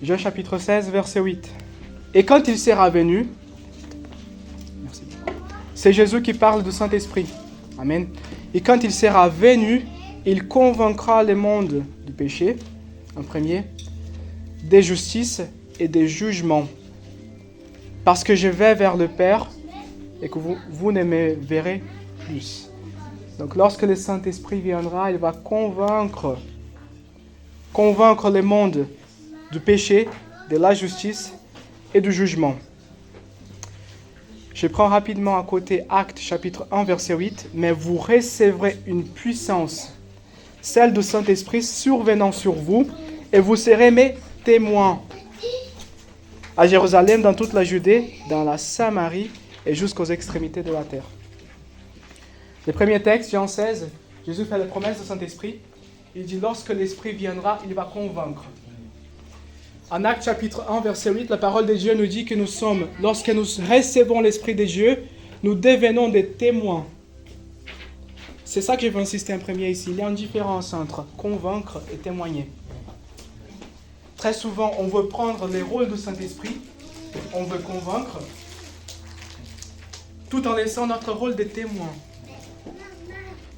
Jean chapitre 16, verset 8. Et quand il sera venu, merci. C'est Jésus qui parle du Saint-Esprit. Amen. Et quand il sera venu, il convaincra le monde du péché, en premier, des justices et des jugements. Parce que je vais vers le Père et que vous ne me verrez plus. Donc lorsque le Saint-Esprit viendra, il va convaincre le monde du péché, de la justice et du jugement. Je prends rapidement à côté Actes chapitre 1 verset 8. Mais vous recevrez une puissance, celle du Saint-Esprit survenant sur vous, et vous serez mes témoins à Jérusalem, dans toute la Judée, dans la Samarie et jusqu'aux extrémités de la terre. Le premier texte, Jean 16, Jésus fait la promesse du Saint-Esprit. Il dit, lorsque l'Esprit viendra, il va convaincre. En Actes chapitre 1, verset 8, la parole de Dieu nous dit que lorsque nous recevons l'Esprit de Dieu, nous devenons des témoins. C'est ça que je veux insister en premier ici. Il y a une différence entre convaincre et témoigner. Très souvent, on veut prendre les rôles du Saint-Esprit, on veut convaincre, tout en laissant notre rôle de témoin.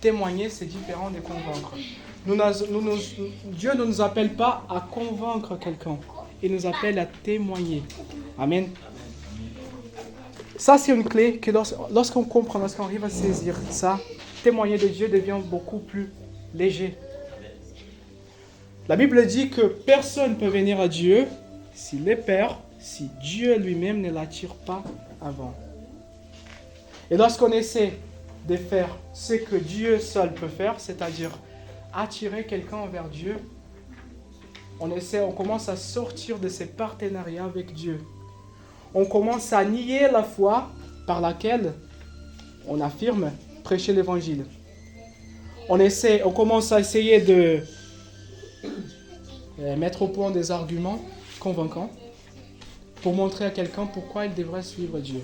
Témoigner, c'est différent de convaincre. Dieu ne nous appelle pas à convaincre quelqu'un. Il nous appelle à témoigner. Amen. Ça, c'est une clé que lorsqu'on comprend, lorsqu'on arrive à saisir ça, témoigner de Dieu devient beaucoup plus léger. La Bible dit que personne ne peut venir à Dieu si le Père, si Dieu lui-même ne l'attire pas avant. Et lorsqu'on essaie de faire ce que Dieu seul peut faire, c'est-à-dire attirer quelqu'un vers Dieu, on commence à sortir de ces partenariats avec Dieu. On commence à nier la foi par laquelle on affirme prêcher l'évangile. On commence à essayer de mettre au point des arguments convaincants pour montrer à quelqu'un pourquoi il devrait suivre Dieu.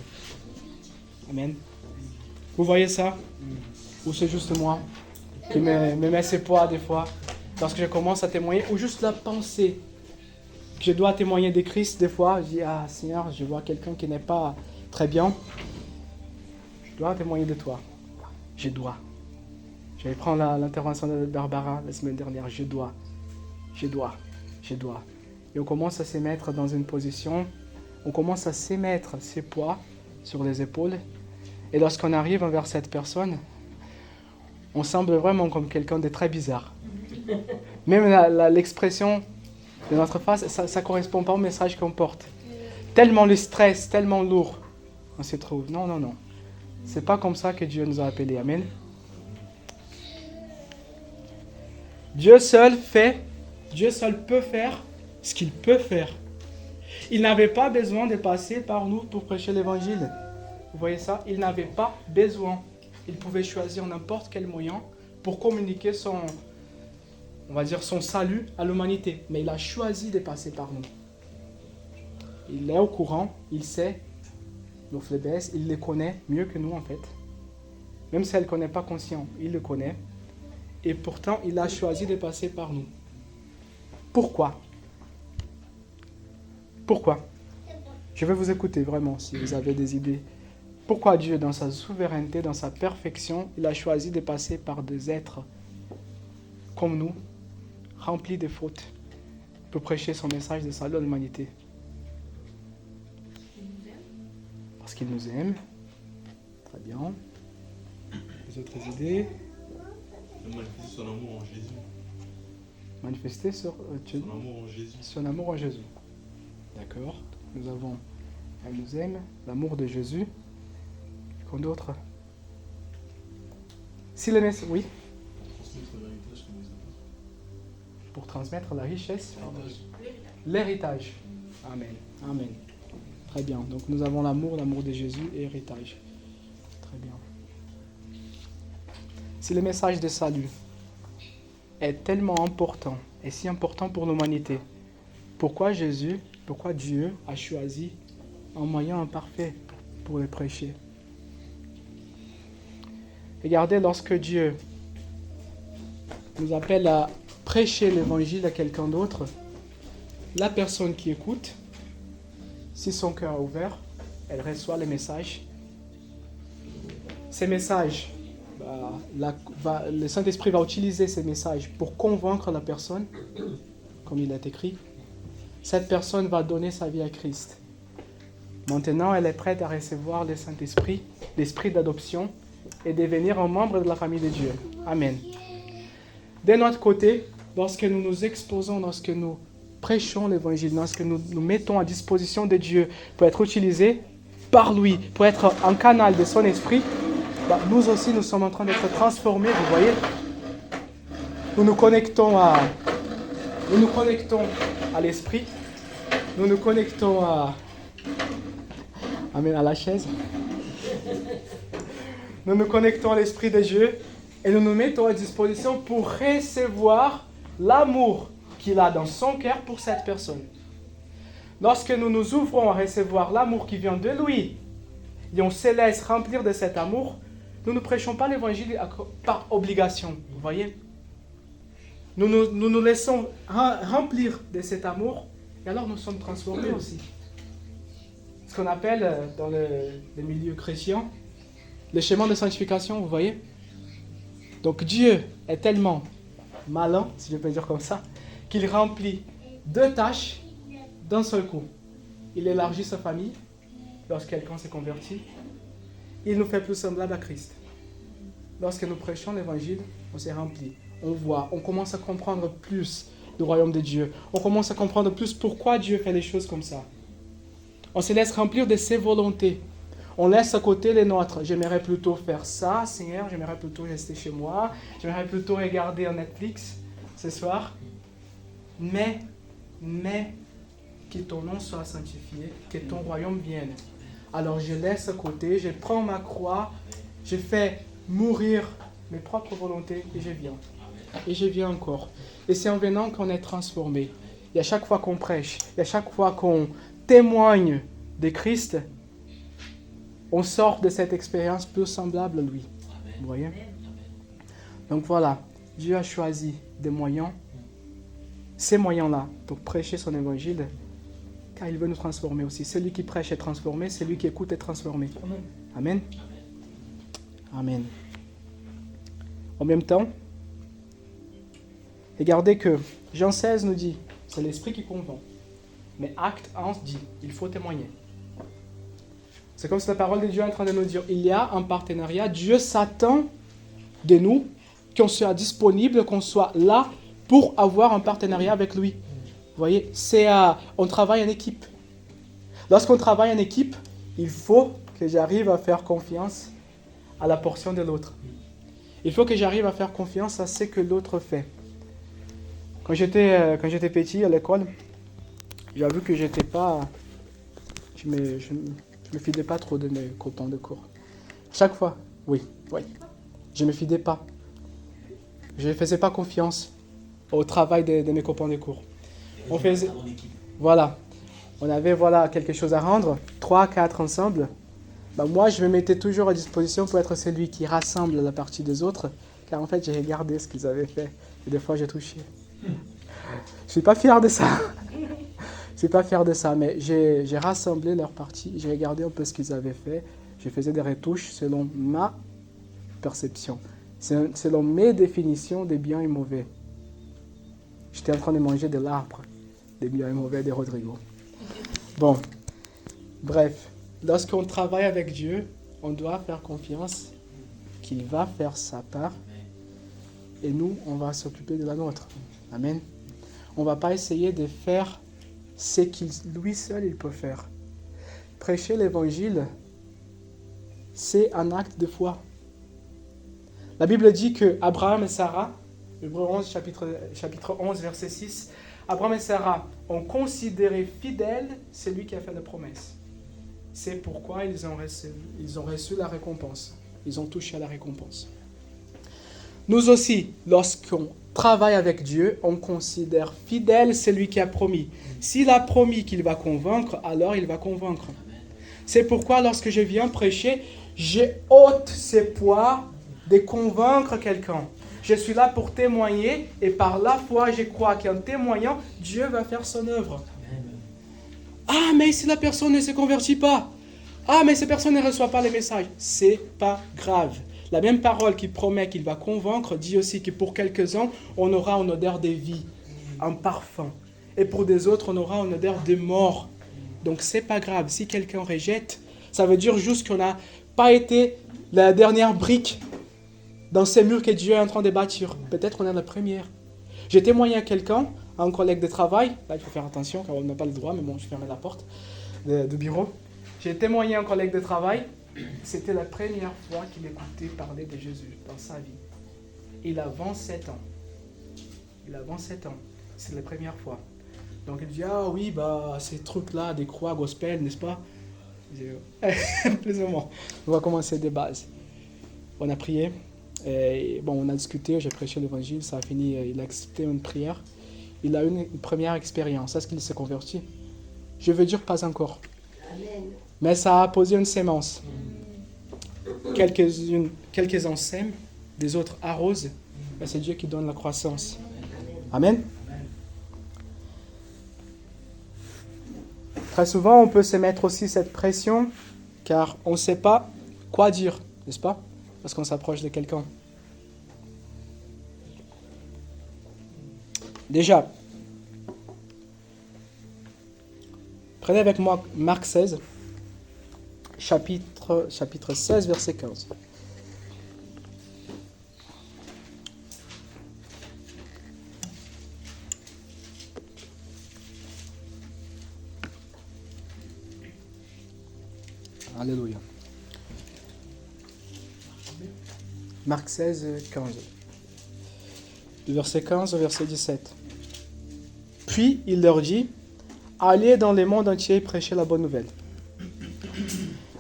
Amen. Vous voyez ça? Ou c'est juste moi qui me met ses poids des fois lorsque je commence à témoigner, ou juste la pensée que je dois témoigner de Christ des fois. Je dis, ah Seigneur, je vois quelqu'un qui n'est pas très bien. Je dois témoigner de toi. Je dois. J'allais prendre l'intervention de Barbara la semaine dernière. Je dois. Et on commence à se mettre dans une position, on commence à se mettre ses poids sur les épaules. Et lorsqu'on arrive envers cette personne, on semble vraiment comme quelqu'un de très bizarre. Même l'expression de notre face, ça ne correspond pas au message qu'on porte. Tellement le stress, tellement lourd, on se trouve. Non. C'est pas comme ça que Dieu nous a appelés. Amen. Dieu seul peut faire ce qu'il peut faire. Il n'avait pas besoin de passer par nous pour prêcher l'évangile. Vous voyez ça? Il n'avait pas besoin. Il pouvait choisir n'importe quel moyen pour communiquer son salut à l'humanité. Mais il a choisi de passer par nous. Il est au courant, il sait nos faiblesses, il les connaît mieux que nous en fait. Même si elle ne connaît pas conscient, il le connaît. Et pourtant, il a choisi de passer par nous. Pourquoi? Je vais vous écouter vraiment si vous avez des idées. Pourquoi Dieu, dans sa souveraineté, dans sa perfection, il a choisi de passer par des êtres comme nous, remplis de fautes, pour prêcher son message de salut à l'humanité? Parce qu'il nous aime. Très bien. Les autres idées? Manifester son amour en Jésus. Manifester son amour en Jésus. Son amour en Jésus. D'accord. Nous avons, elle nous aime, l'amour de Jésus. Qu'en d'autre? Si le message, oui. Pour transmettre la richesse. L'héritage. Amen. Très bien. Donc nous avons l'amour de Jésus et héritage. Très bien. Si le message de salut est tellement important et si important pour l'humanité, pourquoi Dieu a choisi un moyen imparfait pour le prêcher? Regardez, lorsque Dieu nous appelle à prêcher l'évangile à quelqu'un d'autre, la personne qui écoute, si son cœur est ouvert, elle reçoit les messages. Ces messages, le Saint-Esprit va utiliser ces messages pour convaincre la personne, comme il est écrit. Cette personne va donner sa vie à Christ. Maintenant, elle est prête à recevoir le Saint-Esprit, l'Esprit d'adoption, et devenir un membre de la famille de Dieu. Amen. De notre côté, lorsque nous nous exposons, lorsque nous prêchons l'Évangile, lorsque nous nous mettons à disposition de Dieu pour être utilisés par lui, pour être un canal de son Esprit, nous aussi, nous sommes en train d'être transformés, vous voyez. Nous nous connectons à l'Esprit, nous nous connectons à la chaise. Nous nous connectons à l'Esprit de Dieu et nous nous mettons à disposition pour recevoir l'amour qu'il a dans son cœur pour cette personne. Lorsque nous nous ouvrons à recevoir l'amour qui vient de lui et on se laisse remplir de cet amour, nous ne prêchons pas l'évangile par obligation, vous voyez. Nous nous laissons remplir de cet amour et alors nous sommes transformés aussi. Ce qu'on appelle dans le milieu chrétien le chemin de sanctification, vous voyez. Donc Dieu est tellement malin, si je peux dire comme ça, qu'il remplit 2 tâches d'un seul coup. Il élargit sa famille lorsque quelqu'un s'est converti. Il nous fait plus semblables à Christ. Lorsque nous prêchons l'évangile, on s'est rempli. On voit, on commence à comprendre plus du royaume de Dieu. On commence à comprendre plus pourquoi Dieu fait les choses comme ça. On se laisse remplir de ses volontés. On laisse à côté les nôtres. J'aimerais plutôt faire ça, Seigneur. J'aimerais plutôt rester chez moi. J'aimerais plutôt regarder un Netflix ce soir. Mais, que ton nom soit sanctifié, que ton royaume vienne. Alors je laisse à côté, je prends ma croix, je fais mourir mes propres volontés et je viens. Et je viens encore. Et c'est en venant qu'on est transformé. Et à chaque fois qu'on prêche, et à chaque fois qu'on témoigne de Christ, on sort de cette expérience plus semblable à lui. Vous voyez? Donc voilà, Dieu a choisi des moyens, ces moyens-là, pour prêcher son évangile, car il veut nous transformer aussi. Celui qui prêche est transformé, celui qui écoute est transformé. Amen. Amen. En même temps, regardez que Jean 16 nous dit, c'est l'Esprit qui convainc. Mais Acte 11 dit, il faut témoigner. C'est comme si la parole de Dieu est en train de nous dire, il y a un partenariat, Dieu s'attend de nous, qu'on soit disponible, qu'on soit là pour avoir un partenariat avec lui. Vous voyez, on travaille en équipe. Lorsqu'on travaille en équipe, il faut que j'arrive à faire confiance à la portion de l'autre. Il faut que j'arrive à faire confiance à ce que l'autre fait. Quand j'étais petit à l'école, j'avoue que j'étais pas... Je me fidais pas trop de mes copains de cours. Chaque fois, oui. Je me fidais pas. Je ne faisais pas confiance au travail de mes copains de cours. On faisait... Voilà. On avait quelque chose à rendre, 3, 4 ensemble. Moi, je me mettais toujours à disposition pour être celui qui rassemble la partie des autres, car en fait, j'ai regardé ce qu'ils avaient fait. Et des fois, j'ai touché. Je suis pas fier de ça. Je suis pas fier de ça, mais j'ai rassemblé leur partie, j'ai regardé un peu ce qu'ils avaient fait, je faisais des retouches selon ma perception, selon mes définitions des biens et mauvais. J'étais en train de manger de l'arbre des biens et mauvais de Rodrigo. Bon, bref, lorsqu'on travaille avec Dieu, on doit faire confiance qu'il va faire sa part et nous, on va s'occuper de la nôtre. Amen. On ne va pas essayer de faire ce qu'il lui seul il peut faire. Prêcher l'évangile, c'est un acte de foi. La Bible dit que Abraham et Sarah, Hébreux 11, chapitre 11, verset 6, Abraham et Sarah ont considéré fidèle celui qui a fait la promesse. C'est pourquoi ils ont reçu la récompense. Ils ont touché à la récompense. Nous aussi, lorsqu'on travaille avec Dieu, on considère fidèle celui qui a promis. S'il a promis qu'il va convaincre, alors il va convaincre. C'est pourquoi lorsque je viens prêcher, j'ai ôte ce poids de convaincre quelqu'un. Je suis là pour témoigner et par la foi, je crois qu'en témoignant, Dieu va faire son œuvre. Ah, mais si la personne ne se convertit pas. Ah, mais cette personne ne reçoit pas les messages. C'est pas grave. La même parole qui promet qu'il va convaincre dit aussi que pour quelques-uns, on aura une odeur de vie, un parfum. Et pour des autres, on aura une odeur de mort. Donc, c'est pas grave. Si quelqu'un rejette, ça veut dire juste qu'on n'a pas été la dernière brique dans ces murs que Dieu est en train de bâtir. Peut-être qu'on est la première. J'ai témoigné à quelqu'un, à un collègue de travail. Là, il faut faire attention car on n'a pas le droit, mais bon, je ferme la porte du bureau. J'ai témoigné à un collègue de travail. C'était la première fois qu'il écoutait parler de Jésus dans sa vie. Il a 27 ans. Il a 27 ans. C'est la première fois. Donc il dit, ah oui, bah ces trucs-là, des croix, gospel, n'est-ce pas? Plus ou moins. On va commencer des bases. On a prié. Et, bon, on a discuté, j'ai prêché l'évangile, ça a fini, il a accepté une prière. Il a eu une première expérience. Est-ce qu'il s'est converti? Je veux dire pas encore. Amen. Mais ça a posé une sémence. Quelques-uns sèment, des autres arrosent. Mais c'est Dieu qui donne la croissance. Amen. Très souvent, on peut se mettre aussi cette pression, car on ne sait pas quoi dire, n'est-ce pas? Parce qu'on s'approche de quelqu'un. Déjà, prenez avec moi Marc 16, chapitre 16, verset 15. Alléluia. Marc 16, 15. Du verset 15 au verset 17. Puis il leur dit, allez dans le monde entier et prêchez la bonne nouvelle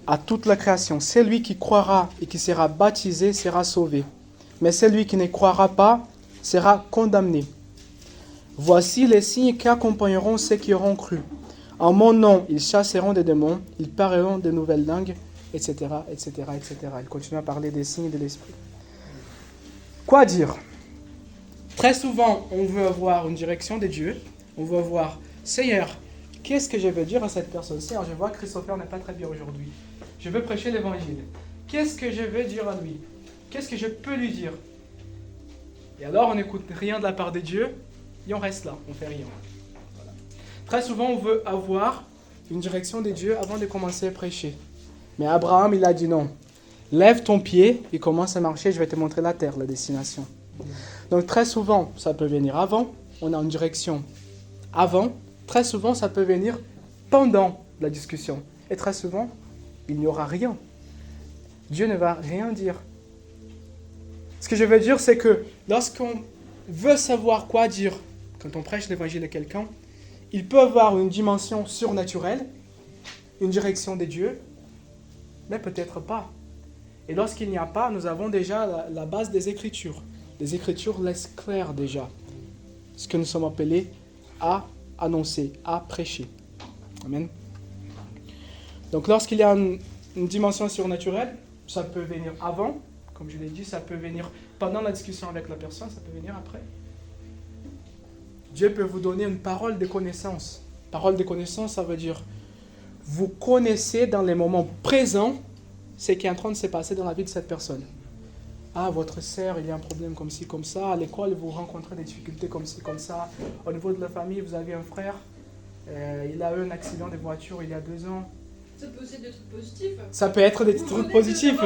à toute la création. Celui qui croira et qui sera baptisé sera sauvé, mais celui qui ne croira pas sera condamné. Voici les signes qui accompagneront ceux qui auront cru. En mon nom, ils chasseront des démons, ils parleront de nouvelles langues, etc., etc., etc. Il continue à parler des signes de l'esprit. Quoi dire? Très souvent, on veut avoir une direction de Dieu. On veut voir, Seigneur, qu'est-ce que je veux dire à cette personne? Seigneur, je vois que Christopher n'est pas très bien aujourd'hui. Je veux prêcher l'évangile. Qu'est-ce que je veux dire à lui? Qu'est-ce que je peux lui dire? Et alors, on n'écoute rien de la part de Dieu et on reste là, on ne fait rien. Voilà. Très souvent, on veut avoir une direction de Dieu avant de commencer à prêcher. Mais Abraham, il a dit non. Lève ton pied et commence à marcher, je vais te montrer la terre, la destination. Donc très souvent, ça peut venir avant, on a une direction avant. Très souvent, ça peut venir pendant la discussion. Et très souvent, il n'y aura rien. Dieu ne va rien dire. Ce que je veux dire, c'est que lorsqu'on veut savoir quoi dire, quand on prêche l'évangile à quelqu'un, il peut avoir une dimension surnaturelle, une direction de Dieu, mais peut-être pas. Et lorsqu'il n'y a pas, nous avons déjà la base des Écritures. Les Écritures laissent clair déjà ce que nous sommes appelés à annoncer, à prêcher. Amen. Donc lorsqu'il y a une dimension surnaturelle, ça peut venir avant, comme je l'ai dit, ça peut venir pendant la discussion avec la personne, ça peut venir après. Dieu peut vous donner une parole de connaissance. Parole de connaissance, ça veut dire vous connaissez dans les moments présents ce qui est en train de se passer dans la vie de cette personne. Ah, votre sœur, il y a un problème comme ci, comme ça. À l'école, vous rencontrez des difficultés comme ci, comme ça. Au niveau de la famille, vous avez un frère. Il a eu un accident de voiture il y a 2 ans. Ça peut aussi être des trucs positifs. Ça peut être des trucs positifs.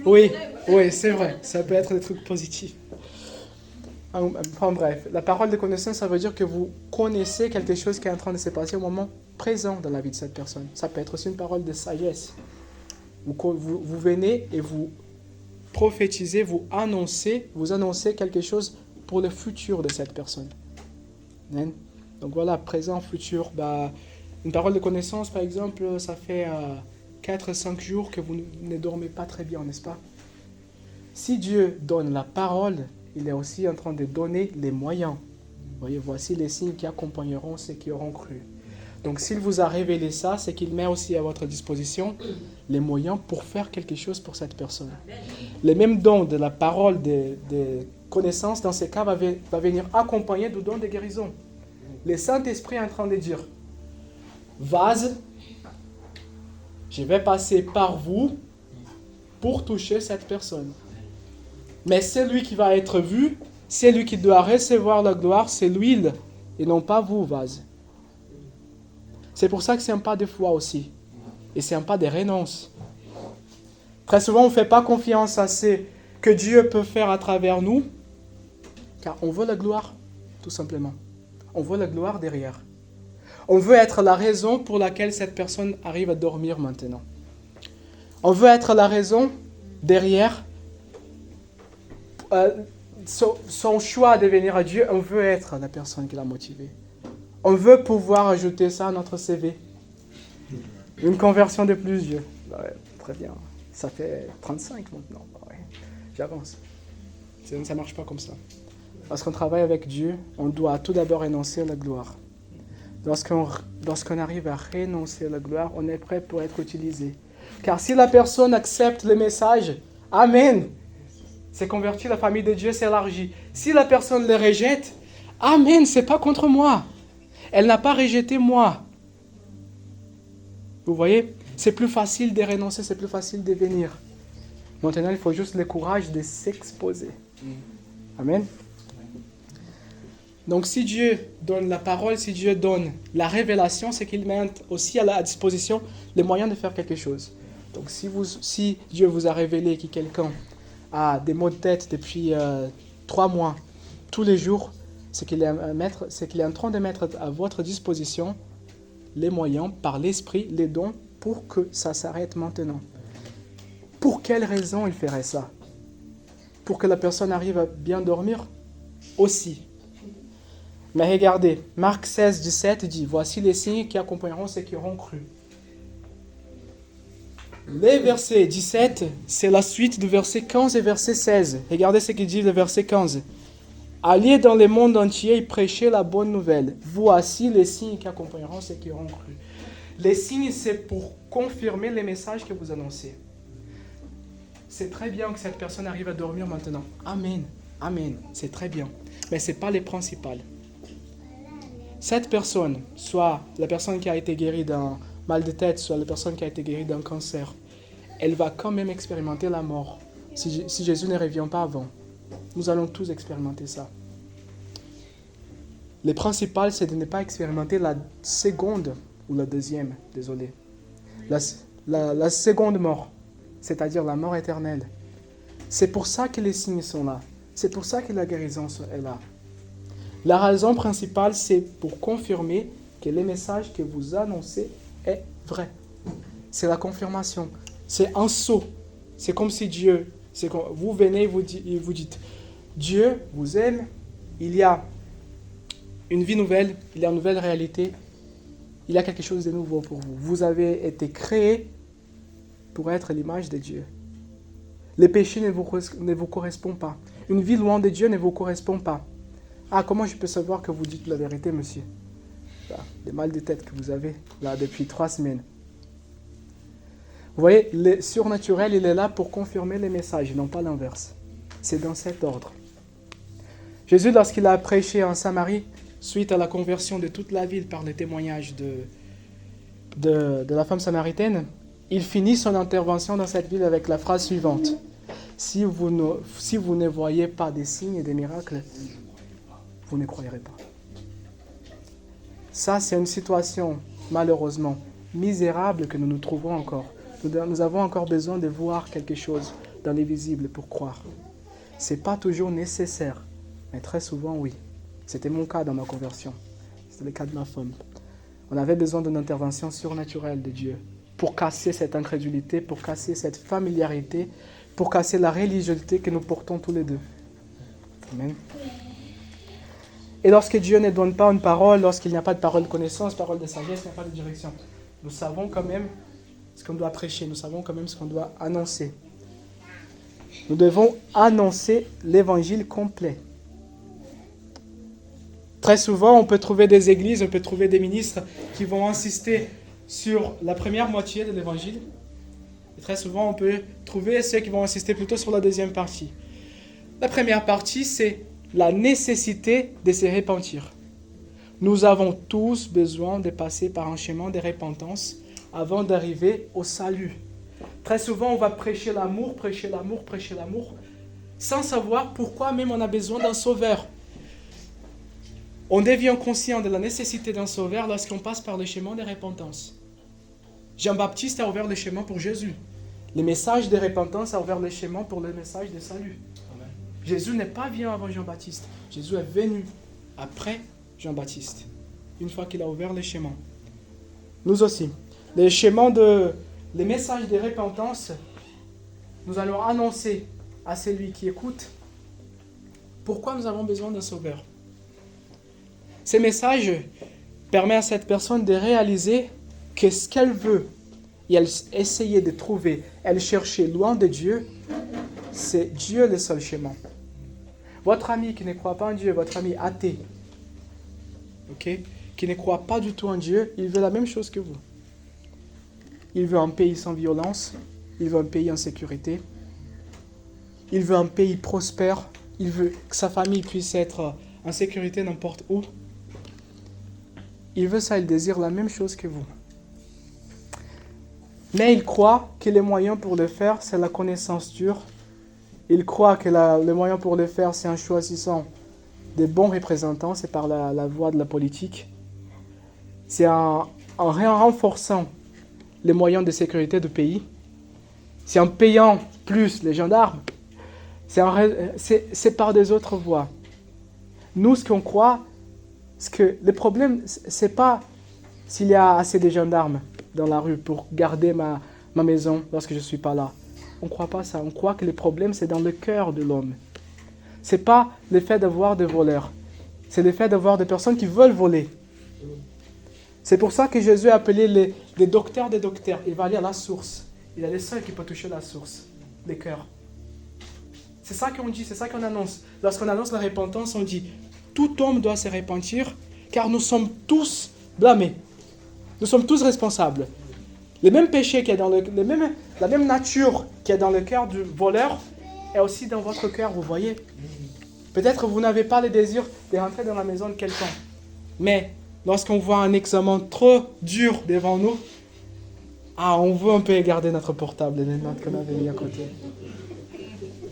Oui, oui, c'est vrai. Ça peut être des trucs positifs. Enfin bref, la parole de connaissance, ça veut dire que vous connaissez quelque chose qui est en train de se passer au moment présent dans la vie de cette personne. Ça peut être aussi une parole de sagesse. Vous venez et vous prophétisez, vous annoncez quelque chose pour le futur de cette personne. Amen. Donc voilà, présent, futur. Une parole de connaissance, par exemple, ça fait 4-5 jours que vous ne dormez pas très bien, n'est-ce pas? Si Dieu donne la parole, il est aussi en train de donner les moyens. Vous voyez, voici les signes qui accompagneront ceux qui auront cru. Donc s'il vous a révélé ça, c'est qu'il met aussi à votre disposition les moyens pour faire quelque chose pour cette personne. Les mêmes dons de la parole de connaissance, dans ces cas, va venir accompagner du don de guérison. Le Saint-Esprit est en train de dire, vase, je vais passer par vous pour toucher cette personne. Mais c'est lui qui va être vu, c'est lui qui doit recevoir la gloire, c'est l'huile, et non pas vous, vase. C'est pour ça que c'est un pas de foi aussi. Et c'est un pas de renonce. Très souvent, on ne fait pas confiance à ce que Dieu peut faire à travers nous, car on veut la gloire, tout simplement. On veut la gloire derrière. On veut être la raison pour laquelle cette personne arrive à dormir maintenant. On veut être la raison derrière son choix de venir à Dieu. On veut être la personne qui l'a motivé. On veut pouvoir ajouter ça à notre CV. Une conversion de plus, Dieu. Ouais, très bien. Ça fait 35 maintenant. Ouais, j'avance. Ça ne marche pas comme ça. Lorsqu'on travaille avec Dieu, on doit tout d'abord énoncer la gloire. Lorsqu'on arrive à renoncer la gloire, on est prêt pour être utilisé. Car si la personne accepte le message, Amen, c'est converti, la famille de Dieu s'élargit. Si la personne le rejette, Amen, c'est pas contre moi. Elle n'a pas rejeté moi. Vous voyez, c'est plus facile de renoncer, c'est plus facile de venir. Maintenant, il faut juste le courage de s'exposer. Amen. Donc si Dieu donne la parole, si Dieu donne la révélation, c'est qu'il met aussi à la disposition les moyens de faire quelque chose. Donc si Dieu vous a révélé que quelqu'un a des maux de tête depuis 3 mois, tous les jours, c'est qu'il est en train de mettre à votre disposition les moyens, par l'esprit, les dons, pour que ça s'arrête maintenant. Pour quelle raison il ferait ça? Pour que la personne arrive à bien dormir? Aussi. Mais regardez, Marc 16, 17 dit, « Voici les signes qui accompagneront ceux qui auront cru. » Le verset 17, c'est la suite du verset 15 et verset 16. Regardez ce qu'il dit le verset 15. « Allez dans le monde entier et prêchez la bonne nouvelle. Voici les signes qui accompagneront ceux qui auront cru. » Les signes, c'est pour confirmer les messages que vous annoncez. C'est très bien que cette personne arrive à dormir maintenant. Amen. Amen. C'est très bien. Mais ce n'est pas les principales. Cette personne, soit la personne qui a été guérie d'un mal de tête, soit la personne qui a été guérie d'un cancer, elle va quand même expérimenter la mort si Jésus ne revient pas avant. Nous allons tous expérimenter ça. Le principal, c'est de ne pas expérimenter la seconde ou la deuxième, désolé. La seconde mort, c'est-à-dire la mort éternelle. C'est pour ça que les signes sont là. C'est pour ça que la guérison est là. La raison principale, c'est pour confirmer que le message que vous annoncez est vrai. C'est la confirmation. C'est un saut. C'est comme si Dieu, vous venez et vous dites, Dieu vous aime, il y a une vie nouvelle, il y a une nouvelle réalité, il y a quelque chose de nouveau pour vous. Vous avez été créé pour être l'image de Dieu. Les péchés ne vous correspondent pas. Une vie loin de Dieu ne vous correspond pas. Ah, comment je peux savoir que vous dites la vérité, monsieur? Les mal de tête que vous avez là depuis 3 semaines. Vous voyez, le surnaturel, il est là pour confirmer les messages, non pas l'inverse. C'est dans cet ordre. Jésus, lorsqu'il a prêché en Samarie, suite à la conversion de toute la ville par le témoignage de la femme samaritaine, il finit son intervention dans cette ville avec la phrase suivante. Si vous ne voyez pas des signes et des miracles, vous ne croirez pas. Ça, c'est une situation, malheureusement, misérable que nous nous trouvons encore. Nous avons encore besoin de voir quelque chose dans l'invisible pour croire. Ce n'est pas toujours nécessaire, mais très souvent, oui. C'était mon cas dans ma conversion. C'était le cas de ma femme. On avait besoin d'une intervention surnaturelle de Dieu pour casser cette incrédulité, pour casser cette familiarité, pour casser la religiosité que nous portons tous les deux. Amen. Et lorsque Dieu ne donne pas une parole, lorsqu'il n'y a pas de parole de connaissance, parole de sagesse, il n'y a pas de direction, nous savons quand même ce qu'on doit prêcher, nous savons quand même ce qu'on doit annoncer. Nous devons annoncer l'évangile complet. Très souvent, on peut trouver des églises, on peut trouver des ministres qui vont insister sur la première moitié de l'évangile. Et très souvent, on peut trouver ceux qui vont insister plutôt sur la deuxième partie. La première partie, c'est la nécessité de se repentir. Nous avons tous besoin de passer par un chemin de repentance avant d'arriver au salut. Très souvent, on va prêcher l'amour, sans savoir pourquoi même on a besoin d'un sauveur. On devient conscient de la nécessité d'un sauveur lorsqu'on passe par le chemin de repentance. Jean-Baptiste a ouvert le chemin pour Jésus. Le message de repentance a ouvert le chemin pour le message de salut. Amen. Jésus n'est pas venu avant Jean-Baptiste. Jésus est venu après Jean-Baptiste, une fois qu'il a ouvert le chemin. Nous aussi. Le message de repentance, nous allons annoncer à celui qui écoute pourquoi nous avons besoin d'un sauveur. Ce message permet à cette personne de réaliser que ce qu'elle veut, et elle essayait de trouver, elle cherchait loin de Dieu, c'est Dieu le seul chemin. Votre ami qui ne croit pas en Dieu, votre ami athée, qui ne croit pas du tout en Dieu, il veut la même chose que vous. Il veut un pays sans violence, il veut un pays en sécurité, il veut un pays prospère, il veut que sa famille puisse être en sécurité n'importe où. Il veut ça, il désire la même chose que vous. Mais il croit que le moyen pour le faire, c'est la connaissance dure. Il croit que le moyen pour le faire, c'est en choisissant des bons représentants, c'est par la voie de la politique. C'est en renforçant les moyens de sécurité du pays. C'est en payant plus les gendarmes. C'est par des autres voies. Nous, ce qu'on croit, le problème, c'est pas s'il y a assez de gendarmes dans la rue pour garder ma maison lorsque je ne suis pas là. On ne croit pas ça. On croit que le problème, c'est dans le cœur de l'homme. Ce n'est pas le fait d'avoir des voleurs. C'est le fait d'avoir des personnes qui veulent voler. C'est pour ça que Jésus a appelé les docteurs des docteurs. Il va aller à la source. Il est le seul qui peut toucher la source, le cœur. C'est ça qu'on dit, c'est ça qu'on annonce. Lorsqu'on annonce la repentance, on dit « Tout homme doit se repentir, car nous sommes tous blâmés. Nous sommes tous responsables. » Le même péché qui est dans la même nature qui est dans le cœur du voleur est aussi dans votre cœur, vous voyez. Peut-être vous n'avez pas le désir de rentrer dans la maison de quelqu'un. Mais lorsqu'on voit un examen trop dur devant nous, on veut un peu garder notre portable et les notes qu'on avait mis à côté.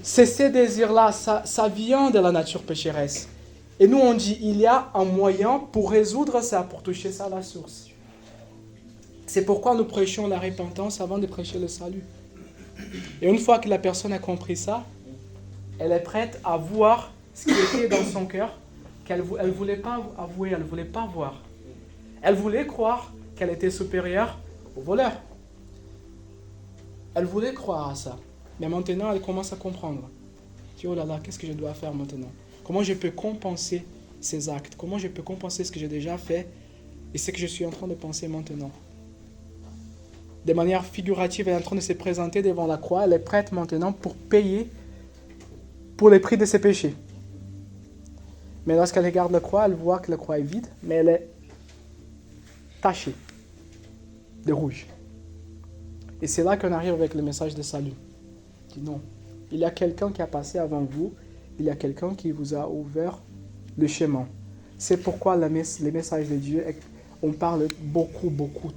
C'est ces désirs-là, ça vient de la nature pécheresse. Et nous on dit, il y a un moyen pour résoudre ça, pour toucher ça à la source. C'est pourquoi nous prêchons la repentance avant de prêcher le salut. Et une fois que la personne a compris ça, elle est prête à voir ce qui était dans son cœur, qu'elle ne voulait pas avouer, elle ne voulait pas voir. Elle voulait croire qu'elle était supérieure au voleur. Elle voulait croire à ça. Mais maintenant, elle commence à comprendre. Tu dis, oh là là, qu'est-ce que je dois faire maintenant? Comment je peux compenser ces actes? Comment je peux compenser ce que j'ai déjà fait et ce que je suis en train de penser maintenant? De manière figurative, elle est en train de se présenter devant la croix. Elle est prête maintenant pour payer pour les prix de ses péchés. Mais lorsqu'elle regarde la croix, elle voit que la croix est vide, mais elle est tachée de rouge. Et c'est là qu'on arrive avec le message de salut. Il dit non, il y a quelqu'un qui a passé avant vous, il y a quelqu'un qui vous a ouvert le chemin. C'est pourquoi les messages de Dieu, on parle beaucoup,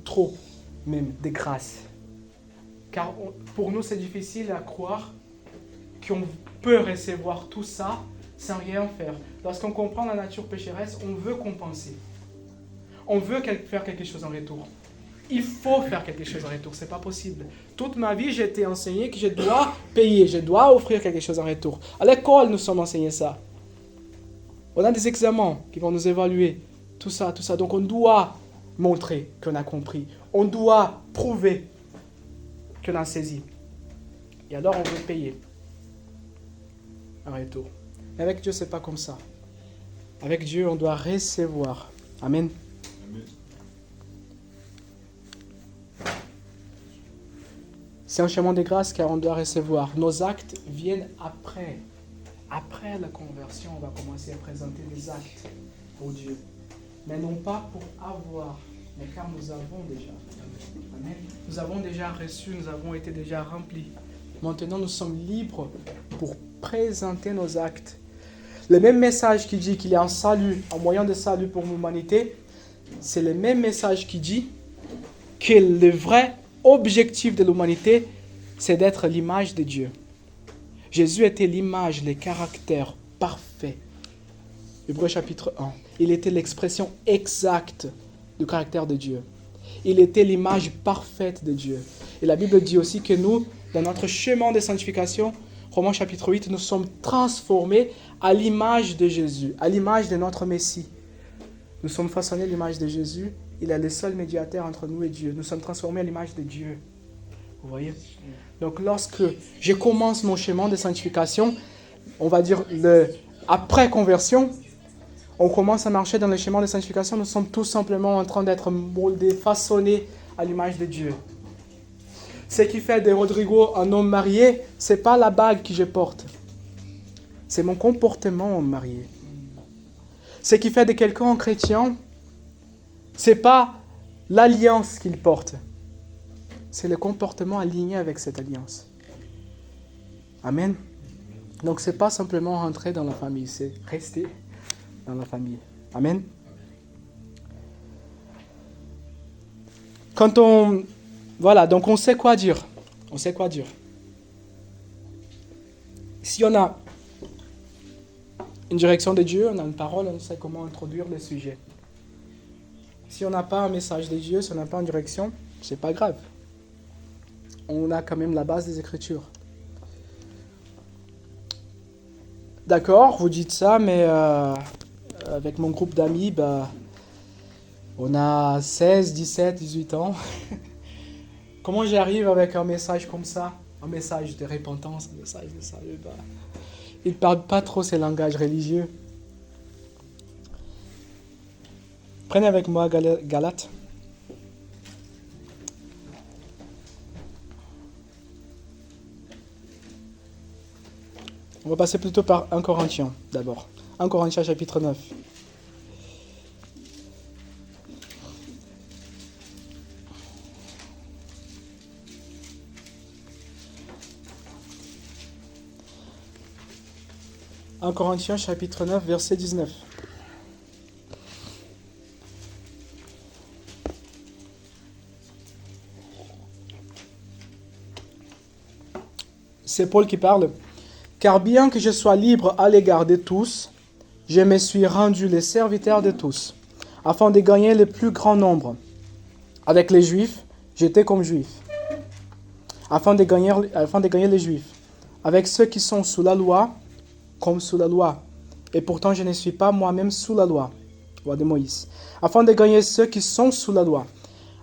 trop même de grâce. Car pour nous, c'est difficile à croire qu'on peut recevoir tout ça sans rien faire. Lorsqu'on comprend la nature pécheresse, on veut compenser. On veut faire quelque chose en retour. Il faut faire quelque chose en retour, c'est pas possible. Toute ma vie, j'ai été enseigné que je dois payer, je dois offrir quelque chose en retour. À l'école, nous sommes enseignés ça. On a des examens qui vont nous évaluer, tout ça. Donc on doit montrer qu'on a compris. On doit prouver qu'on a saisi. Et alors on veut payer en retour. Mais avec Dieu, c'est pas comme ça. Avec Dieu, on doit recevoir. Amen. Amen. C'est un chemin de grâce car on doit recevoir. Nos actes viennent après. Après la conversion, on va commencer à présenter des actes pour Dieu. Mais non pas pour avoir, mais car nous avons déjà. Amen. Nous avons déjà reçu, nous avons été déjà remplis. Maintenant, nous sommes libres pour présenter nos actes. Le même message qui dit qu'il y a un salut, un moyen de salut pour l'humanité, c'est le même message qui dit que le vrai objectif de l'humanité, c'est d'être l'image de Dieu. Jésus était l'image, le caractère parfait. Hébreux chapitre 1. Il était l'expression exacte du caractère de Dieu. Il était l'image parfaite de Dieu. Et la Bible dit aussi que nous, dans notre chemin de sanctification, Romains chapitre 8, nous sommes transformés à l'image de Jésus, à l'image de notre Messie. Nous sommes façonnés à l'image de Jésus. Il est le seul médiateur entre nous et Dieu. Nous sommes transformés à l'image de Dieu. Vous voyez? Donc lorsque je commence mon chemin de sanctification, on va dire après conversion, on commence à marcher dans le chemin de sanctification, nous sommes tout simplement en train d'être moldés, façonnés à l'image de Dieu. Ce qui fait de Rodrigo un homme marié, ce n'est pas la bague que je porte. C'est mon comportement marié. Ce qui fait de quelqu'un un chrétien, ce n'est pas l'alliance qu'il porte. C'est le comportement aligné avec cette alliance. Amen. Donc ce n'est pas simplement rentrer dans la famille, c'est rester dans la famille. Amen. Donc on sait quoi dire. On sait quoi dire. Si on a une direction de Dieu, on a une parole, on sait comment introduire le sujet. Si on n'a pas un message de Dieu, si on n'a pas une direction, c'est pas grave. On a quand même la base des Écritures. D'accord, vous dites ça, mais avec mon groupe d'amis, on a 16, 17, 18 ans. Comment j'arrive avec un message comme ça, un message de repentance, un message de salut? Ils ne parlent pas trop ces langages religieux. Prenez avec moi Galates. On va passer plutôt par 1 Corinthiens d'abord. 1 Corinthiens chapitre 9. « 1 Corinthiens chapitre 9, verset 19. C'est Paul qui parle. « Car bien que je sois libre à l'égard de tous, je me suis rendu le serviteur de tous, afin de gagner le plus grand nombre. Avec les Juifs, j'étais comme Juif, afin de gagner les Juifs. Avec ceux qui sont sous la loi, comme sous la loi. Et pourtant, je ne suis pas moi-même sous la loi de Moïse, afin de gagner ceux qui sont sous la loi.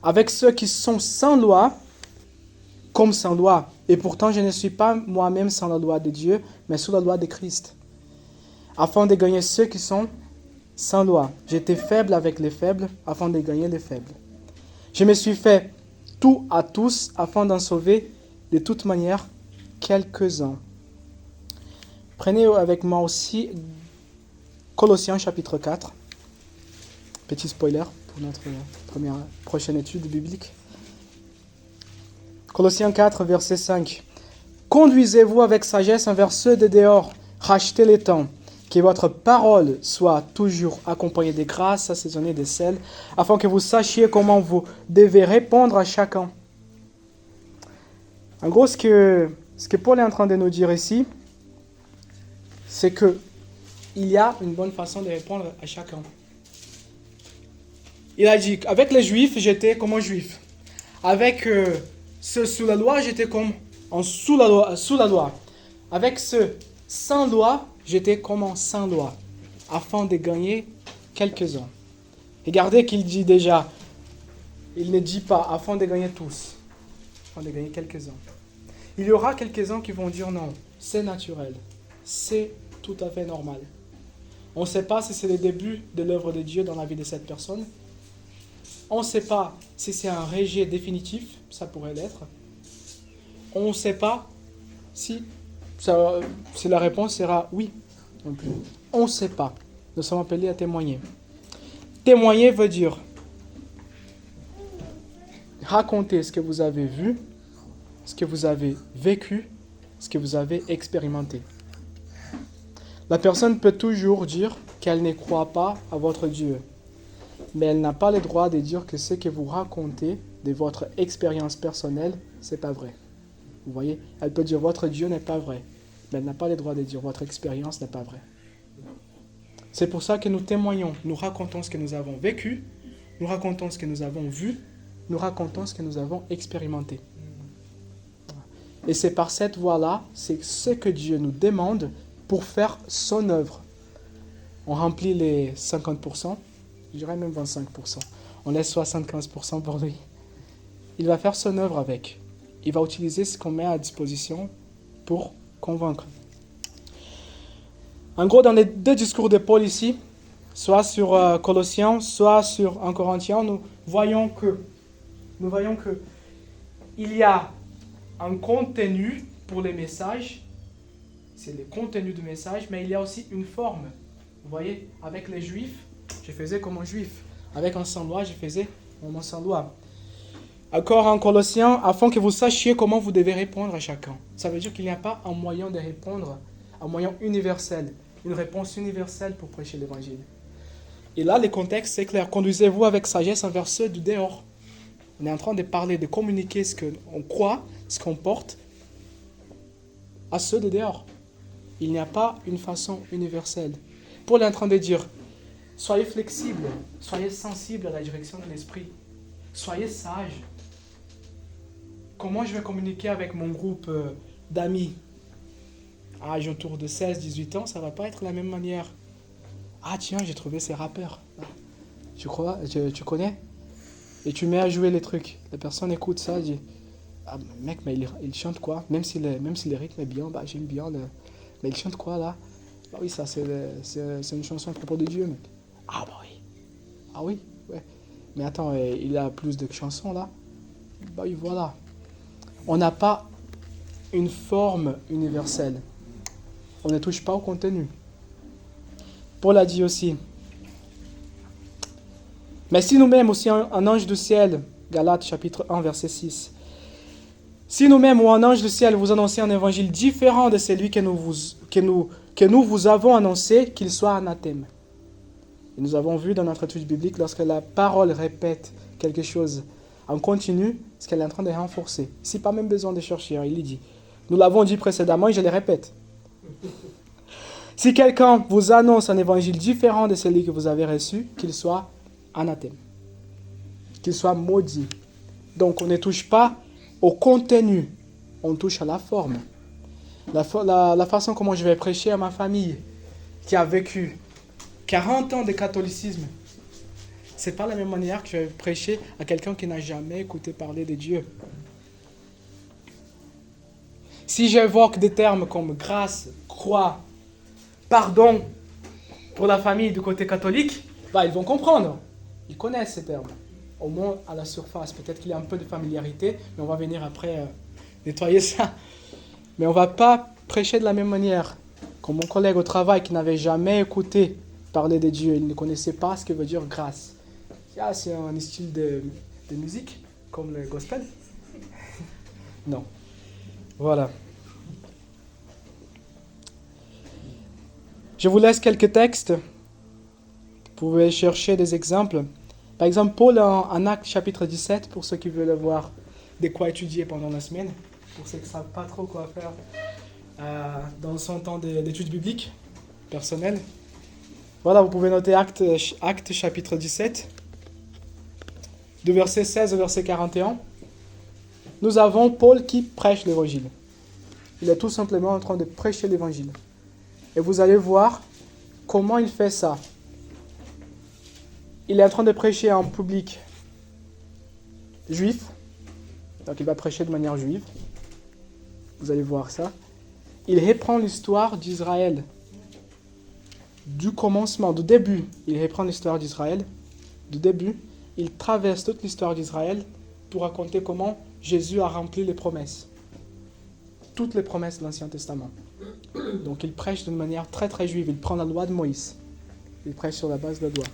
Avec ceux qui sont sans loi, comme sans loi. Et pourtant, je ne suis pas moi-même sans la loi de Dieu, mais sous la loi de Christ, afin de gagner ceux qui sont sans loi. J'étais faible avec les faibles, afin de gagner les faibles. Je me suis fait tout à tous, afin d'en sauver de toute manière quelques-uns. » Prenez avec moi aussi Colossiens chapitre 4. Petit spoiler pour notre prochaine étude biblique. Colossiens 4, verset 5. « Conduisez-vous avec sagesse envers ceux de dehors, rachetez les temps, que votre parole soit toujours accompagnée de grâce assaisonnée de sel, afin que vous sachiez comment vous devez répondre à chacun. » En gros, ce que Paul est en train de nous dire ici, c'est qu'il y a une bonne façon de répondre à chacun. Il a dit qu'avec les Juifs, j'étais comme un Juif. Avec ceux sous la loi, j'étais comme sous la loi. Avec ceux sans loi, j'étais comme un sans loi, afin de gagner quelques-uns. Regardez qu'il dit déjà, il ne dit pas afin de gagner tous, afin de gagner quelques-uns. Il y aura quelques-uns qui vont dire non, c'est naturel, c'est tout à fait normal. On ne sait pas si c'est le début de l'œuvre de Dieu dans la vie de cette personne. On ne sait pas si c'est un rejet définitif, ça pourrait l'être. On ne sait pas si la réponse sera oui non plus. On ne sait pas. Nous sommes appelés à témoigner. Témoigner veut dire raconter ce que vous avez vu, ce que vous avez vécu, ce que vous avez expérimenté. La personne peut toujours dire qu'elle ne croit pas à votre Dieu. Mais elle n'a pas le droit de dire que ce que vous racontez de votre expérience personnelle, c'est pas vrai. Vous voyez? Elle peut dire votre Dieu n'est pas vrai. Mais elle n'a pas le droit de dire votre expérience n'est pas vraie. C'est pour ça que nous témoignons, nous racontons ce que nous avons vécu, nous racontons ce que nous avons vu, nous racontons ce que nous avons expérimenté. Et c'est par cette voie-là, c'est ce que Dieu nous demande pour faire son œuvre. On remplit les 50%, je dirais même 25%. On laisse 75% pour lui. Il va faire son œuvre avec. Il va utiliser ce qu'on met à disposition pour convaincre. En gros, dans les deux discours de Paul ici, soit sur Colossiens, soit sur 1 Corinthiens, nous voyons que il y a un contenu pour les messages, c'est le contenu du message, mais il y a aussi une forme. Vous voyez, avec les Juifs, je faisais comme un Juif. Avec un sans-loi, je faisais comme un sans-loi. Encore en Colossiens, afin que vous sachiez comment vous devez répondre à chacun. Ça veut dire qu'il n'y a pas un moyen de répondre, un moyen universel, une réponse universelle pour prêcher l'évangile. Et là, le contexte, c'est clair. Conduisez-vous avec sagesse envers ceux du dehors. On est en train de parler, de communiquer ce qu'on croit, ce qu'on porte à ceux de dehors. Il n'y a pas une façon universelle. Paul est en train de dire, soyez flexibles, soyez sensibles à la direction de l'esprit, soyez sages. Comment je vais communiquer avec mon groupe d'amis à âge autour de 16-18 ans, ça ne va pas être la même manière. Ah tiens, j'ai trouvé ces rappeurs. Tu connais? Et tu mets à jouer les trucs. La personne écoute ça et dit, ah mec, mais il chante quoi? Même si le rythme est bien, bah, j'aime bien. Mais il chante quoi là? Bah oui, ça c'est une chanson à propos de Dieu, mec. Ah bah oui. Ah oui, ouais. Mais attends, il a plus de chansons là? Bah oui, voilà. On n'a pas une forme universelle. On ne touche pas au contenu. Paul a dit aussi, mais si nous-mêmes aussi un ange du ciel, Galates chapitre 1 verset 6, si nous-mêmes ou un ange du ciel vous annoncez un évangile différent de celui que nous vous avons annoncé, qu'il soit anathème. Et nous avons vu dans notre étude biblique, lorsque la parole répète quelque chose en continu, ce qu'elle est en train de renforcer. Ici, pas même besoin de chercher, il dit. Nous l'avons dit précédemment et je le répète. Si quelqu'un vous annonce un évangile différent de celui que vous avez reçu, qu'il soit anathème, qu'il soit maudit. Donc on ne touche pas au contenu, on touche à la forme. La façon comment je vais prêcher à ma famille qui a vécu 40 ans de catholicisme, c'est pas la même manière que je vais prêcher à quelqu'un qui n'a jamais écouté parler de Dieu. Si j'évoque des termes comme grâce, croix, pardon pour la famille du côté catholique, bah, ils vont comprendre. Ils connaissent ces termes. Au moins à la surface. Peut-être qu'il y a un peu de familiarité, mais on va venir après nettoyer ça. Mais on ne va pas prêcher de la même manière. Comme mon collègue au travail qui n'avait jamais écouté parler de Dieu, il ne connaissait pas ce que veut dire grâce. Ah, c'est un style de musique, comme le gospel. Non. Voilà. Je vous laisse quelques textes. Vous pouvez chercher des exemples. Par exemple, Paul en Actes chapitre 17, pour ceux qui veulent voir de quoi étudier pendant la semaine, pour ceux qui ne savent pas trop quoi faire dans son temps d'études bibliques personnelles. Voilà, vous pouvez noter Actes chapitre 17, de verset 16 au verset 41. Nous avons Paul qui prêche l'évangile. Il est tout simplement en train de prêcher l'évangile. Et vous allez voir comment il fait ça. Il est en train de prêcher en public juif. Donc il va prêcher de manière juive. Vous allez voir ça. Il reprend l'histoire d'Israël. Du commencement, du début. Il reprend l'histoire d'Israël. Du début. Il traverse toute l'histoire d'Israël pour raconter comment Jésus a rempli les promesses. Toutes les promesses de l'Ancien Testament. Donc il prêche d'une manière très très juive. Il prend la loi de Moïse. Il prêche sur la base de la loi.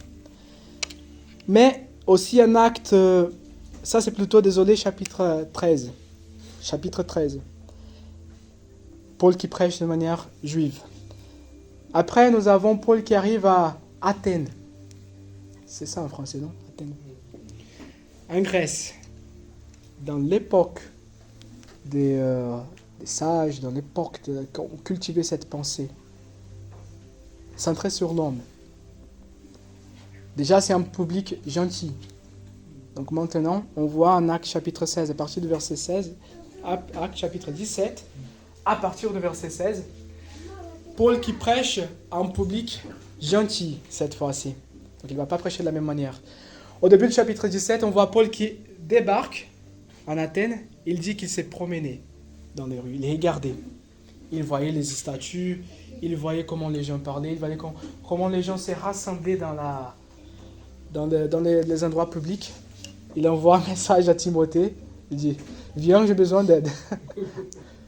Mais aussi un acte, ça c'est plutôt, chapitre 13. Chapitre 13. Paul qui prêche de manière juive. Après, nous avons Paul qui arrive à Athènes. C'est ça en français, non? Athènes. En Grèce, dans l'époque des sages, dans l'époque qu'on cultivait cette pensée, centrée sur l'homme. Déjà, c'est un public gentil. Donc maintenant, on voit en Actes chapitre 16, à partir du verset 16, Actes chapitre 17, à partir du verset 16, Paul qui prêche à un public gentil cette fois-ci. Donc il ne va pas prêcher de la même manière. Au début du chapitre 17, on voit Paul qui débarque en Athènes. Il dit qu'il s'est promené dans les rues, il regardait. Il voyait les statues, il voyait comment les gens parlaient, il voyait comment les gens s'est rassemblés dans les endroits publics. Il envoie un message à Timothée. Il dit, viens, j'ai besoin d'aide.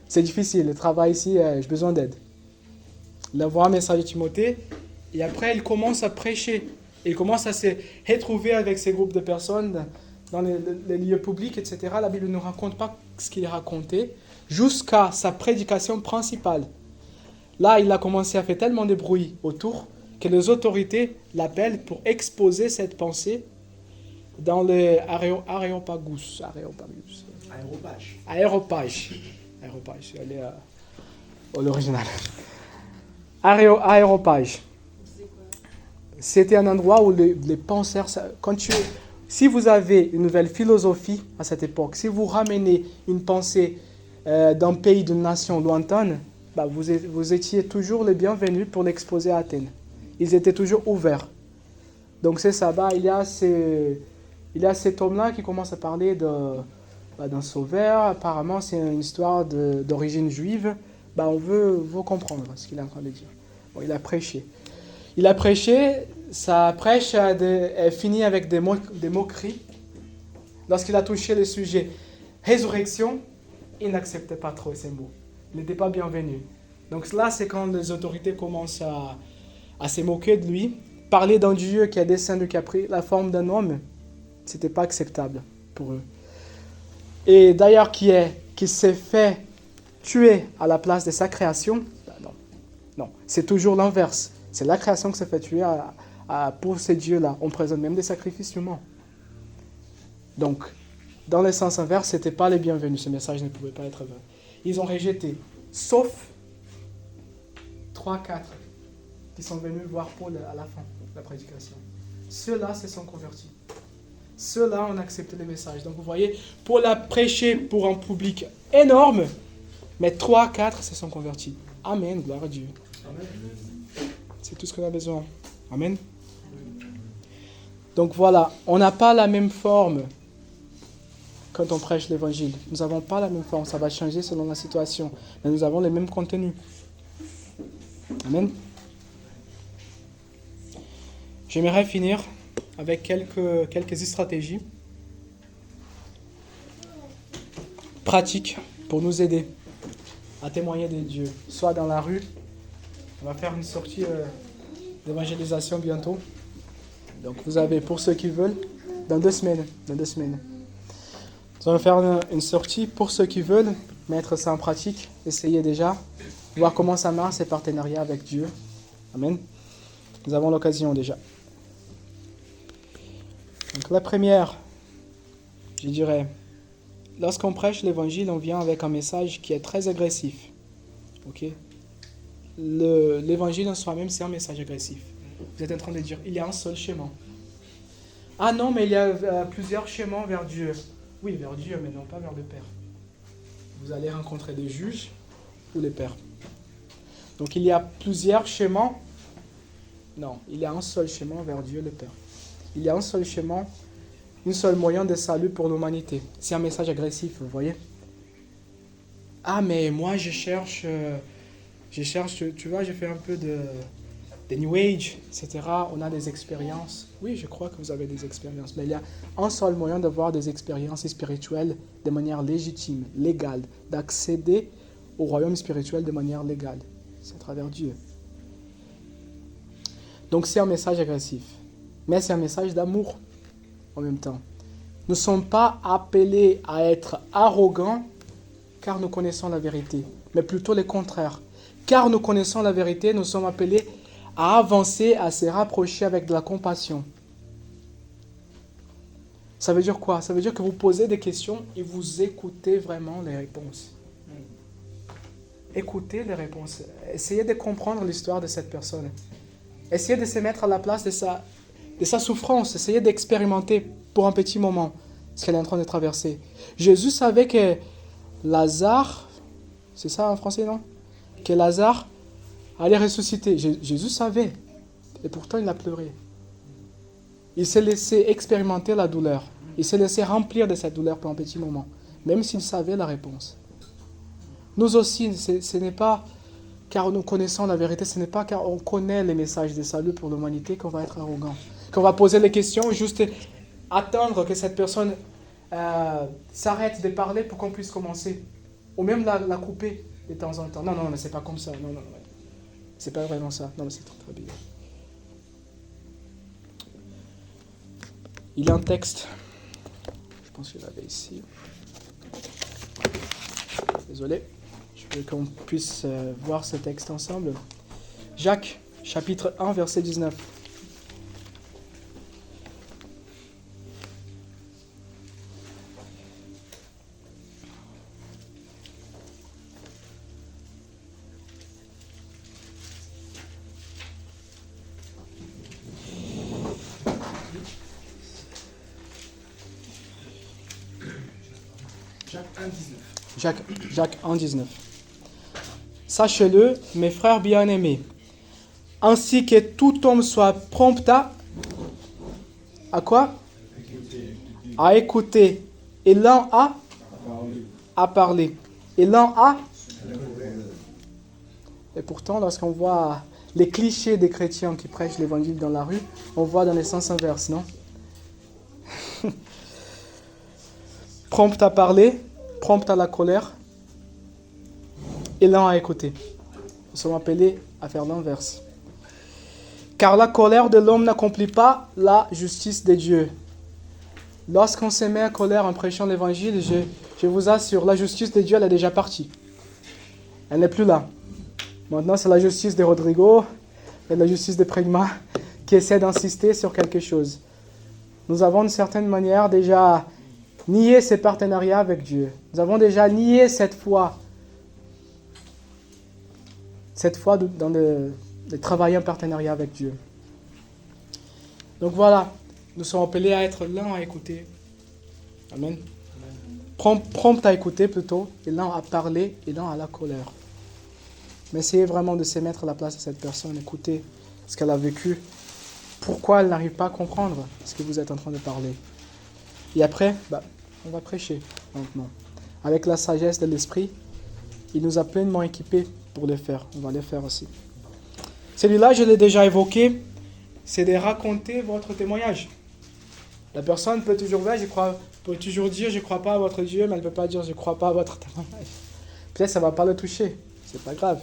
C'est difficile, le travail ici, j'ai besoin d'aide. Il envoie un message à Timothée et après il commence à prêcher. Il commence à se retrouver avec ces groupes de personnes dans les lieux publics, etc. La Bible ne nous raconte pas ce qu'il racontait jusqu'à sa prédication principale. Là, il a commencé à faire tellement de bruit autour que les autorités l'appellent pour exposer cette pensée dans le Aréopagus. Aéropage, elle est l'original. Aéropage. C'était un endroit où les penseurs... Si vous avez une nouvelle philosophie à cette époque, si vous ramenez une pensée d'un pays, d'une nation lointaine, vous étiez toujours les bienvenus pour l'exposer à Athènes. Ils étaient toujours ouverts. Donc c'est ça. Il y a cet homme-là qui commence à parler d'un sauveur. Apparemment, c'est une histoire d'origine juive. On veut comprendre ce qu'il est en train de dire. Bon, il a prêché. Sa prêche est finie avec des moqueries. Lorsqu'il a touché le sujet résurrection, il n'acceptait pas trop ces mots. Il n'était pas bienvenu. Donc là, c'est quand les autorités commencent à se moquer de lui. Parler d'un Dieu qui a descendu, qui a pris la forme d'un homme, c'était pas acceptable pour eux. Et d'ailleurs, qui s'est fait tuer à la place de sa création, non, c'est toujours l'inverse. C'est la création qui s'est fait tuer pour ces dieux-là. On présente même des sacrifices humains. Donc, dans le sens inverse, ce n'était pas les bienvenus. Ce message ne pouvait pas être vrai. Ils ont rejeté, sauf 3-4 qui sont venus voir Paul à la fin de la prédication. Ceux-là se sont convertis. Ceux-là ont accepté le message. Donc vous voyez, Paul a prêché pour un public énorme, mais 3-4 se sont convertis. Amen, gloire à Dieu. Amen. C'est tout ce qu'on a besoin. Amen. Donc voilà, on n'a pas la même forme quand on prêche l'évangile. Nous n'avons pas la même forme, ça va changer selon la situation. Mais nous avons le même contenu. Amen. J'aimerais finir avec quelques stratégies pratiques pour nous aider à témoigner de Dieu, soit dans la rue. On va faire une sortie d'évangélisation bientôt. Donc vous avez, pour ceux qui veulent, dans 2 semaines. Nous allons faire une sortie pour ceux qui veulent mettre ça en pratique. Essayez déjà, voir comment ça marche, ces partenariats avec Dieu. Amen. Nous avons l'occasion déjà. Donc la première, je dirais, lorsqu'on prêche l'évangile, on vient avec un message qui est très agressif. Ok? L'évangile en soi-même, c'est un message agressif. Vous êtes en train de dire, il y a un seul chemin. Ah non, mais il y a plusieurs chemins vers Dieu. Oui, vers Dieu, mais non pas vers le Père. Vous allez rencontrer des juges ou les pères. Donc il y a plusieurs chemins. Non, il y a un seul chemin vers Dieu, le Père. Il y a un seul chemin, un seul moyen de salut pour l'humanité. C'est un message agressif, vous voyez. Ah, mais moi je cherche, tu vois, j'ai fait un peu de New Age, etc. On a des expériences. Oui, je crois que vous avez des expériences. Mais il y a un seul moyen d'avoir des expériences spirituelles de manière légitime, légale, d'accéder au royaume spirituel de manière légale. C'est à travers Dieu. Donc c'est un message agressif. Mais c'est un message d'amour en même temps. Nous ne sommes pas appelés à être arrogants car nous connaissons la vérité, mais plutôt le contraire. Car nous connaissons la vérité, nous sommes appelés à avancer, à se rapprocher avec de la compassion. Ça veut dire quoi? Ça veut dire que vous posez des questions et vous écoutez vraiment les réponses. Écoutez les réponses. Essayez de comprendre l'histoire de cette personne. Essayez de se mettre à la place de sa souffrance. Essayez d'expérimenter pour un petit moment ce qu'elle est en train de traverser. Jésus savait que Lazare, c'est ça en français, non? Que Lazare allait ressusciter. Jésus savait. Et pourtant, il a pleuré. Il s'est laissé expérimenter la douleur. Il s'est laissé remplir de cette douleur pour un petit moment. Même s'il savait la réponse. Nous aussi, ce n'est pas car nous connaissons la vérité, ce n'est pas car on connaît les messages de salut pour l'humanité qu'on va être arrogant. Qu'on va poser les questions, juste attendre que cette personne s'arrête de parler pour qu'on puisse commencer. Ou même la couper de temps en temps. Non, mais c'est pas comme ça. Non. C'est pas vraiment ça. Non, mais c'est très bien. Il y a un texte. Je pense que je l'avais ici. Désolé. Je veux qu'on puisse voir ce texte ensemble. Jacques, chapitre 1, verset 19. Jacques 1, 19. Sachez-le, mes frères bien-aimés, ainsi que tout homme soit prompt à quoi? À écouter, et lent à parler, et lent à... Et pourtant, lorsqu'on voit les clichés des chrétiens qui prêchent l'évangile dans la rue, on voit dans les sens inverses, non? Prompt à parler, prompt à la colère, et lent à écouter. Nous sommes appelés à faire l'inverse. Car la colère de l'homme n'accomplit pas la justice de Dieu. Lorsqu'on se met en colère en prêchant l'évangile, je vous assure, la justice de Dieu, elle est déjà partie. Elle n'est plus là. Maintenant, c'est la justice de Rodrigo et la justice de Prigma qui essaie d'insister sur quelque chose. Nous avons d'une certaine manière déjà nié ces partenariats avec Dieu. Nous avons déjà nié cette foi de travailler en partenariat avec Dieu. Donc voilà, nous sommes appelés à être lents à écouter. Amen. Prompt à écouter plutôt, et lents à parler, et lents à la colère. Mais essayez vraiment de se mettre à la place de cette personne, écouter ce qu'elle a vécu, pourquoi elle n'arrive pas à comprendre ce que vous êtes en train de parler. Et après, on va prêcher lentement. Avec la sagesse de l'Esprit, il nous a pleinement équipés pour le faire. On va le faire aussi. Celui-là, je l'ai déjà évoqué, c'est de raconter votre témoignage. La personne peut toujours dire, je ne crois pas à votre Dieu, mais elle ne peut pas dire, je ne crois pas à votre témoignage. Peut-être que ça ne va pas le toucher, c'est pas grave.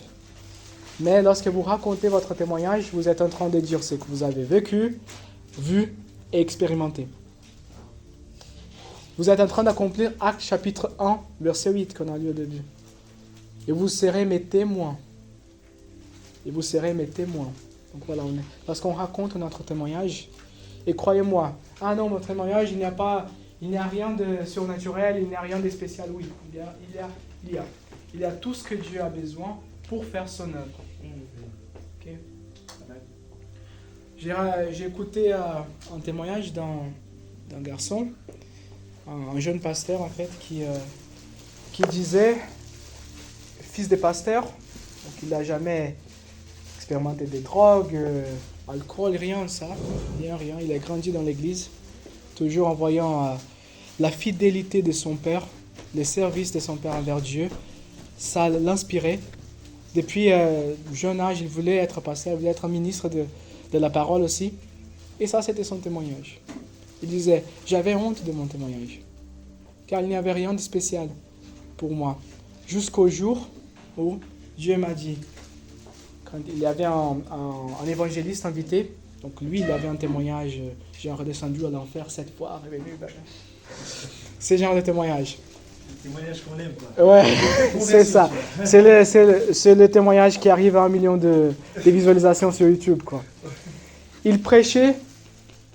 Mais lorsque vous racontez votre témoignage, vous êtes en train de dire ce que vous avez vécu, vu et expérimenté. Vous êtes en train d'accomplir Actes chapitre 1, verset 8 qu'on a lu au début. Et vous serez mes témoins. Et vous serez mes témoins. Donc voilà, lorsqu'on raconte notre témoignage, et croyez-moi, non, mon témoignage, il n'y a rien de surnaturel, il n'y a rien de spécial. Oui, il y a tout ce que Dieu a besoin pour faire son œuvre. Okay? J'ai écouté un témoignage d'un garçon, un jeune pasteur en fait, qui disait, fils de pasteur, donc il n'a jamais expérimenté des drogues, alcool, rien de ça, rien. Il a grandi dans l'église, toujours en voyant la fidélité de son père, les services de son père envers Dieu. Ça l'inspirait. Depuis jeune âge, il voulait être pasteur, il voulait être ministre de la parole aussi. Et ça, c'était son témoignage. Il disait, j'avais honte de mon témoignage, car il n'y avait rien de spécial pour moi. Jusqu'au jour où Dieu m'a dit, quand il y avait un évangéliste invité, donc lui, il avait un témoignage, j'ai redescendu à l'enfer 7 fois, revenu. C'est ce genre de témoignage. Le témoignage qu'on aime, quoi. Ouais, c'est ça. C'est le témoignage qui arrive à 1 million de visualisations sur YouTube, quoi. Il prêchait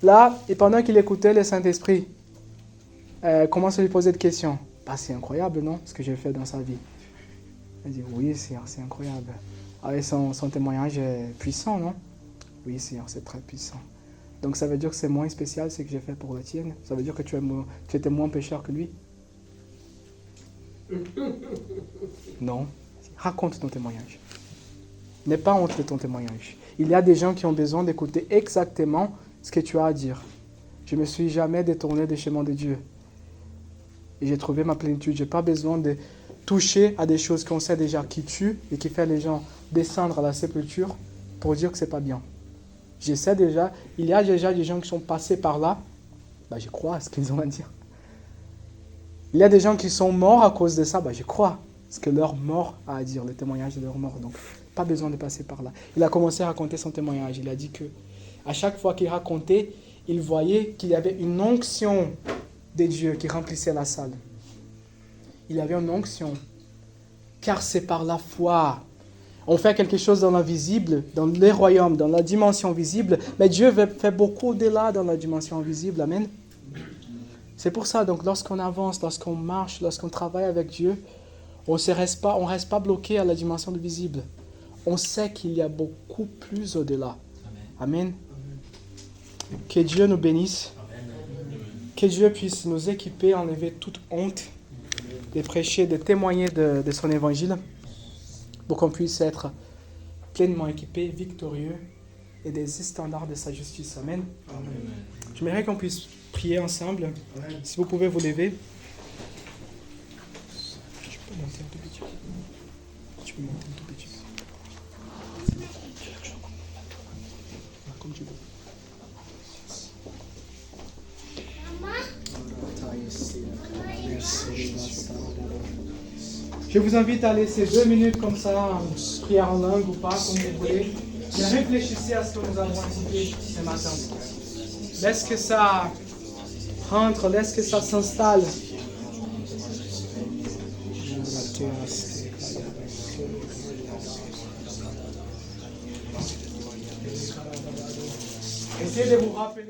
là, et pendant qu'il écoutait le Saint-Esprit, commence à lui poser des questions. Bah, c'est incroyable, non, ce que j'ai fait dans sa vie. Il dit, oui, Seigneur, c'est incroyable. Ah, et son témoignage est puissant, non? Oui, Seigneur, c'est très puissant. Donc ça veut dire que c'est moins spécial ce que j'ai fait pour la tienne? Ça veut dire que tu étais moins pécheur que lui? Non. Raconte ton témoignage. N'aie pas honte de ton témoignage. Il y a des gens qui ont besoin d'écouter exactement ce que tu as à dire. Je ne me suis jamais détourné des chemins de Dieu. Et j'ai trouvé ma plénitude. Je n'ai pas besoin de toucher à des choses qu'on sait déjà qui tuent et qui fait les gens descendre à la sépulture pour dire que ce n'est pas bien. Je sais déjà, il y a déjà des gens qui sont passés par là. Bah, je crois à ce qu'ils ont à dire. Il y a des gens qui sont morts à cause de ça. Bah, je crois ce que leur mort a à dire, le témoignage de leur mort. Donc, pas besoin de passer par là. Il a commencé à raconter son témoignage. Il a dit que à chaque fois qu'il racontait, il voyait qu'il y avait une onction de Dieu qui remplissait la salle. Il y avait une onction. Car c'est par la foi. On fait quelque chose dans l'invisible, dans les royaumes, dans la dimension visible. Mais Dieu fait beaucoup au-delà dans la dimension invisible. Amen. C'est pour ça, donc, lorsqu'on avance, lorsqu'on marche, lorsqu'on travaille avec Dieu, on ne reste pas bloqué à la dimension du visible. On sait qu'il y a beaucoup plus au-delà. Amen. Que Dieu nous bénisse. Que Dieu puisse nous équiper, enlever toute honte, de prêcher, de témoigner de son évangile, pour qu'on puisse être pleinement équipés, victorieux et des standards de sa justice. Amen. J'aimerais qu'on puisse prier ensemble. Si vous pouvez vous lever. Je peux monter un tout petit peu. Tu peux monter un tout petit peu. Comme tu veux. Je vous invite à laisser 2 minutes comme ça, prière en langue ou pas, comme vous voulez. Mais réfléchissez à ce que nous avons écouté ce matin. Laisse que ça rentre, laisse que ça s'installe. Essayez de vous rappeler.